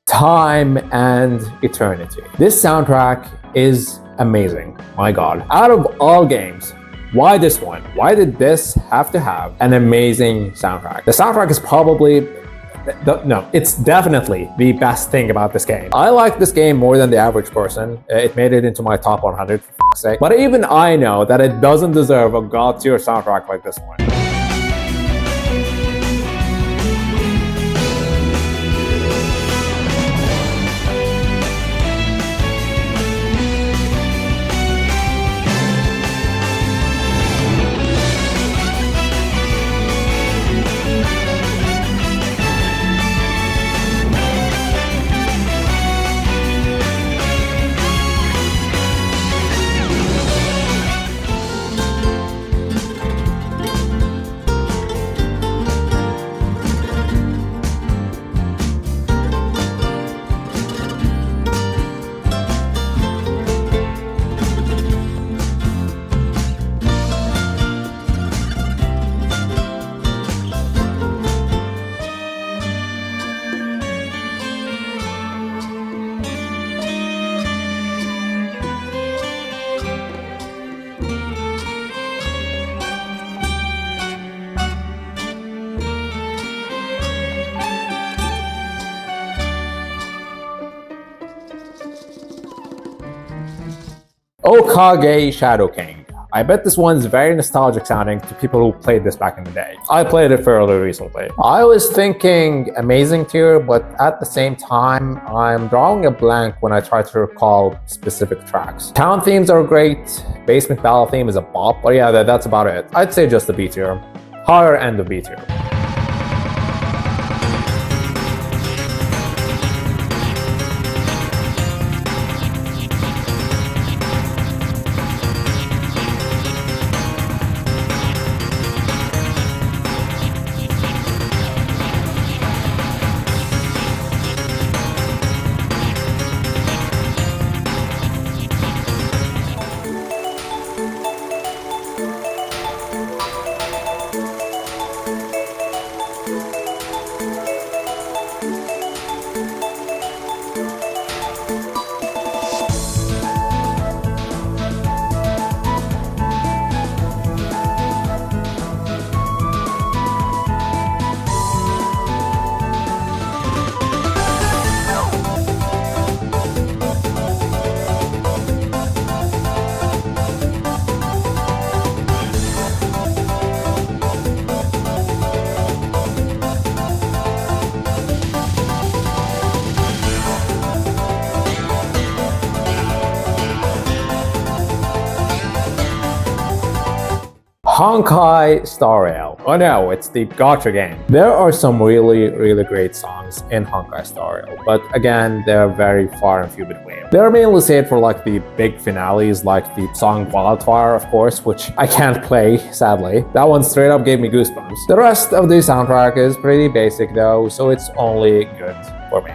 Time and Eternity. This soundtrack is amazing. My god. Out of all games, why this one? Why did this have to have an amazing soundtrack? The soundtrack is probably no, it's definitely the best thing about this game. I like this game more than the average person. It made it into my top 100 for f***'s sake. But even I know that it doesn't deserve a god tier soundtrack like this one. Okage Shadow King. I bet this one's very nostalgic sounding to people who played this back in the day. I played it fairly recently. I was thinking amazing tier, but at the same time, I'm drawing a blank when I try to recall specific tracks. Town themes are great, basement battle theme is a bop, but yeah, that's about it. I'd say just the B tier. Higher end of B tier. Honkai Star Rail. Oh no, it's the gacha game. There are some really great songs in Honkai Star Rail, but again, they're very far and few between. They're mainly saved for like the big finales, like the song Wildfire, of course, which I can't play, sadly. That one straight up gave me goosebumps. The rest of the soundtrack is pretty basic though, so it's only good for me.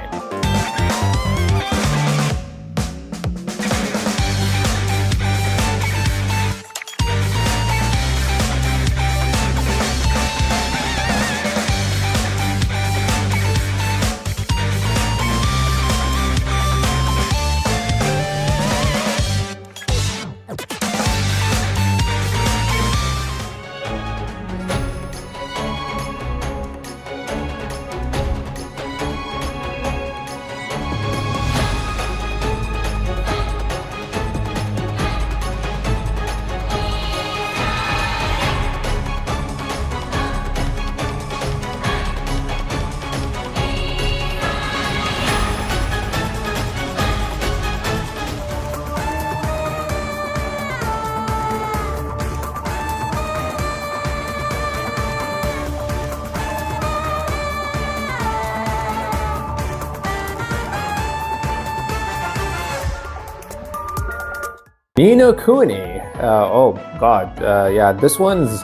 Ni no Kuni. Oh god, yeah, this one's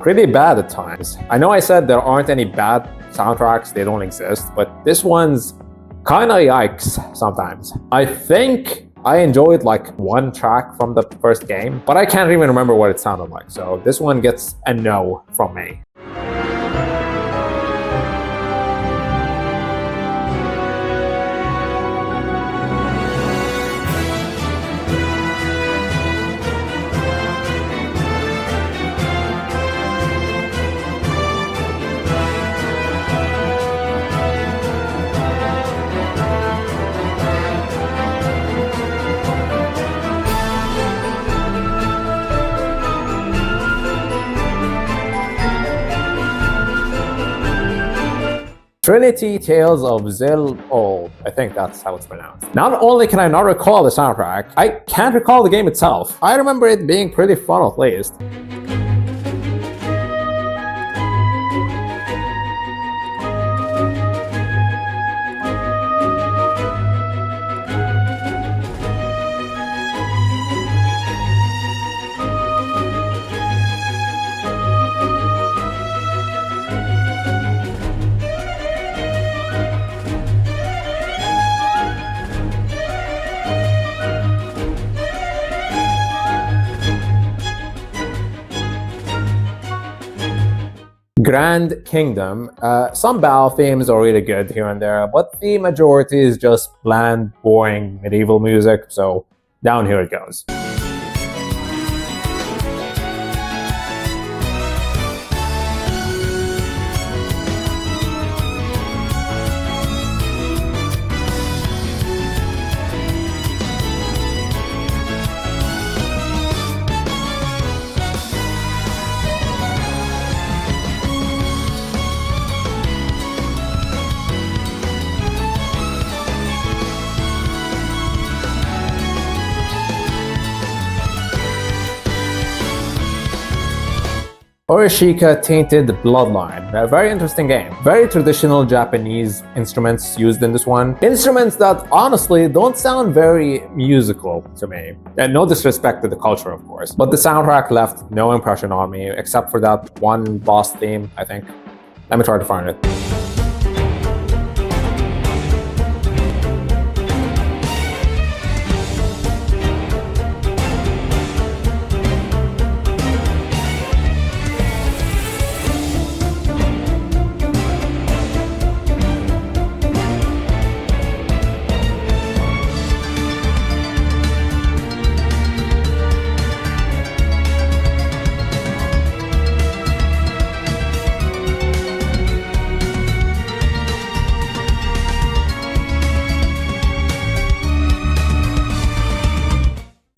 pretty bad at times. I know I said there aren't any bad soundtracks, they don't exist, but this one's kinda yikes sometimes. I think I enjoyed like one track from the first game, but I can't even remember what it sounded like, so this one gets a no from me. Trinity Tales of Zil-Old. I think that's how it's pronounced. Not only can I not recall the soundtrack, I can't recall the game itself. I remember it being pretty fun at least. Grand Kingdom. Some battle themes are really good here and there, but the majority is just bland, boring medieval music, so down here it goes. Orishika Tainted Bloodline, a very interesting game. Very traditional Japanese instruments used in this one. Instruments that honestly don't sound very musical to me. And no disrespect to the culture, of course. But the soundtrack left no impression on me, except for that one boss theme, I think. Let me try to find it.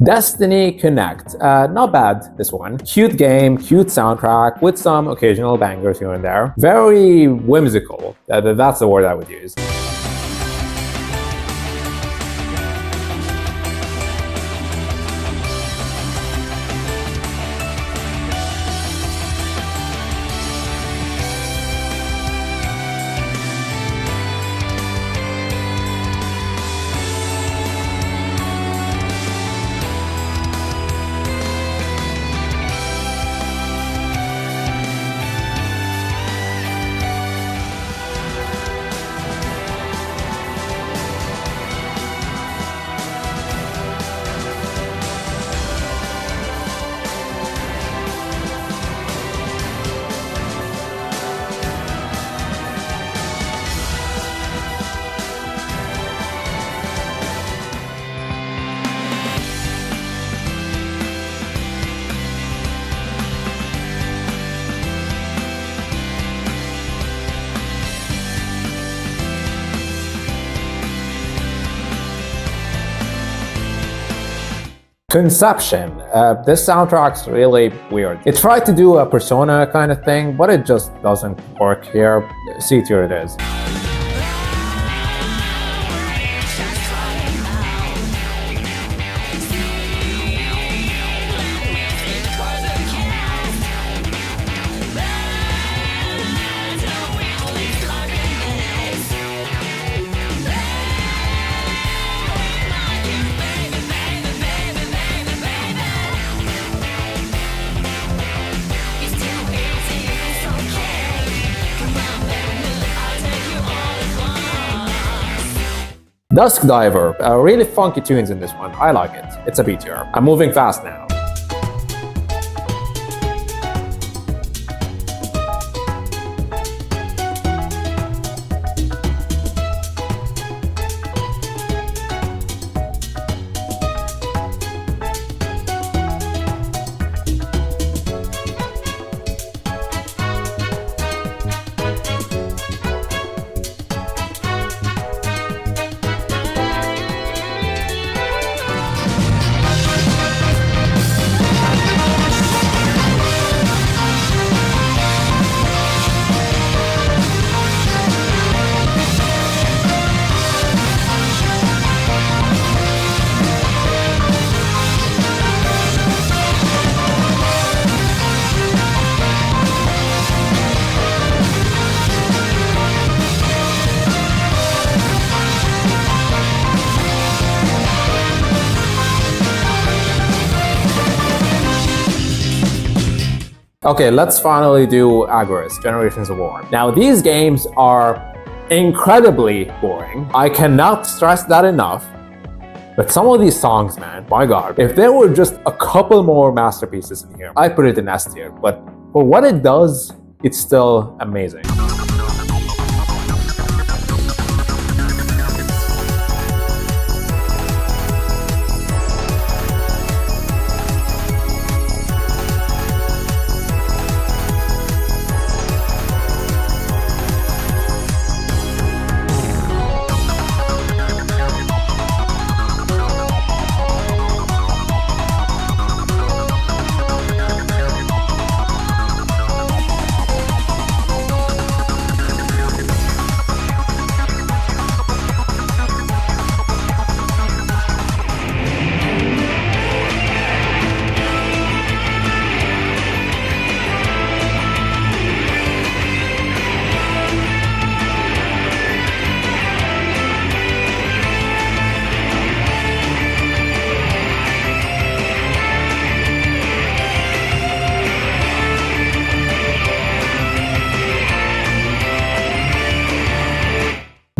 Destiny Connect. Not bad, this one. Cute game, cute soundtrack, with some occasional bangers here and there. Very whimsical. That's the word I would use. Conception. This soundtrack's really weird. It tried to do a Persona kind of thing, but it just doesn't work here. C tier it is. Dusk Diver, really funky tunes in this one. I like it. It's a B tier. I'm moving fast now. Okay, let's finally do Agorist, Generations of War. Now, these games are incredibly boring. I cannot stress that enough. But some of these songs, man, my god. If there were just a couple more masterpieces in here, I'd put it in S tier. But for what it does, it's still amazing.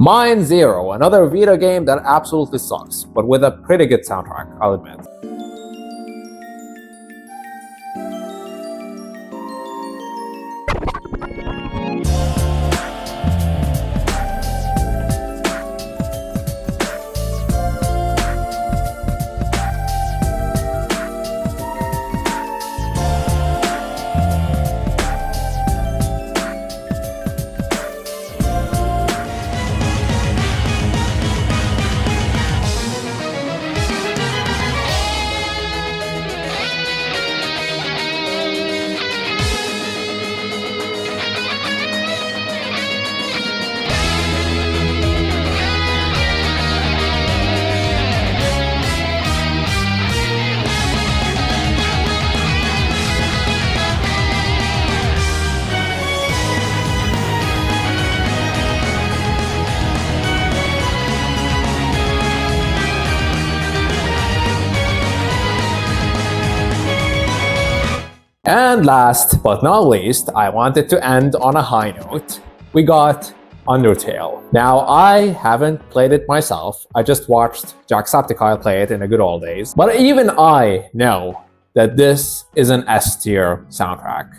Mine Zero, another Vita game that absolutely sucks, but with a pretty good soundtrack, I'll admit. And last but not least, I wanted to end on a high note. We got Undertale. Now, I haven't played it myself. I just watched Jacksepticeye play it in the good old days. But even I know that this is an S-tier soundtrack.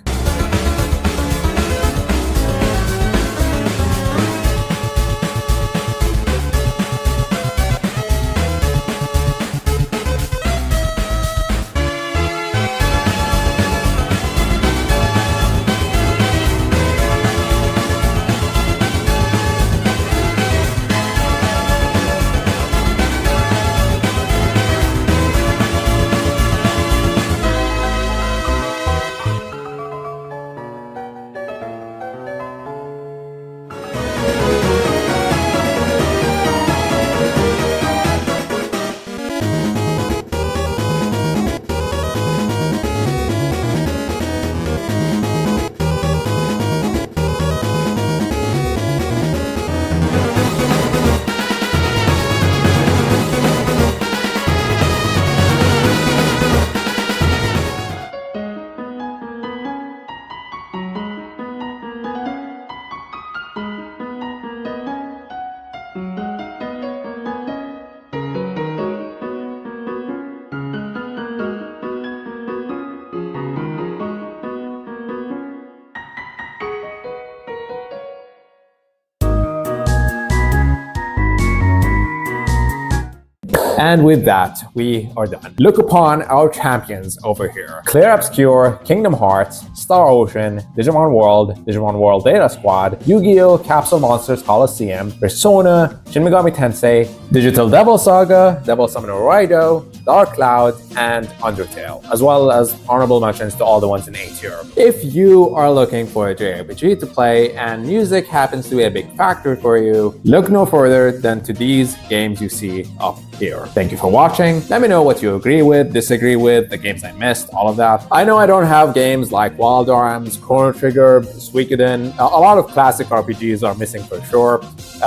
And with that, we are done. Look upon our champions over here. Clair Obscur, Kingdom Hearts, Star Ocean, Digimon World, Digimon World Data Squad, Yu-Gi-Oh! Capsule Monsters Coliseum, Persona, Shin Megami Tensei, Digital Devil Saga, Devil Summoner Raidou, Dark Cloud, and Undertale, as well as honorable mentions to all the ones in A tier. If you are looking for a JRPG to play and music happens to be a big factor for you, look no further than to these games you see up here. Thank you for watching. Let me know what you agree with, disagree with, the games I missed, all of that. I know I don't have games like Wild Arms, Chrono Trigger, Suikoden. A lot of classic RPGs are missing for sure,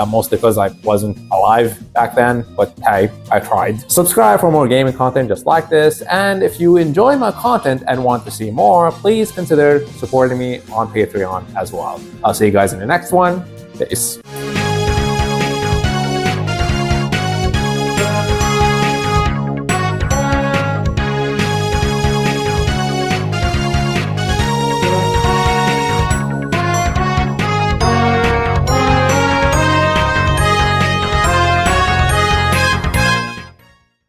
mostly because I wasn't alive back then, but hey, I tried. Subscribe for more gaming content just like this, and if you enjoy my content and want to see more, please consider supporting me on Patreon as well. I'll see you guys in the next one. Peace.